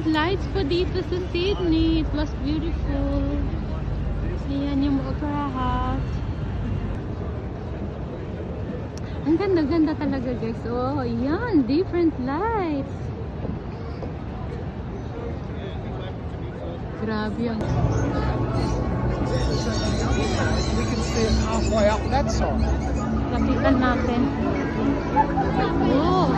street lights pa dito sa Sydney. It was beautiful. Ayan yung Opera House. Ang ganda-ganda talaga guys. Oh, ayan. Different lights. Grabe yan. We can see it halfway up that side. Lapitan natin. Oh.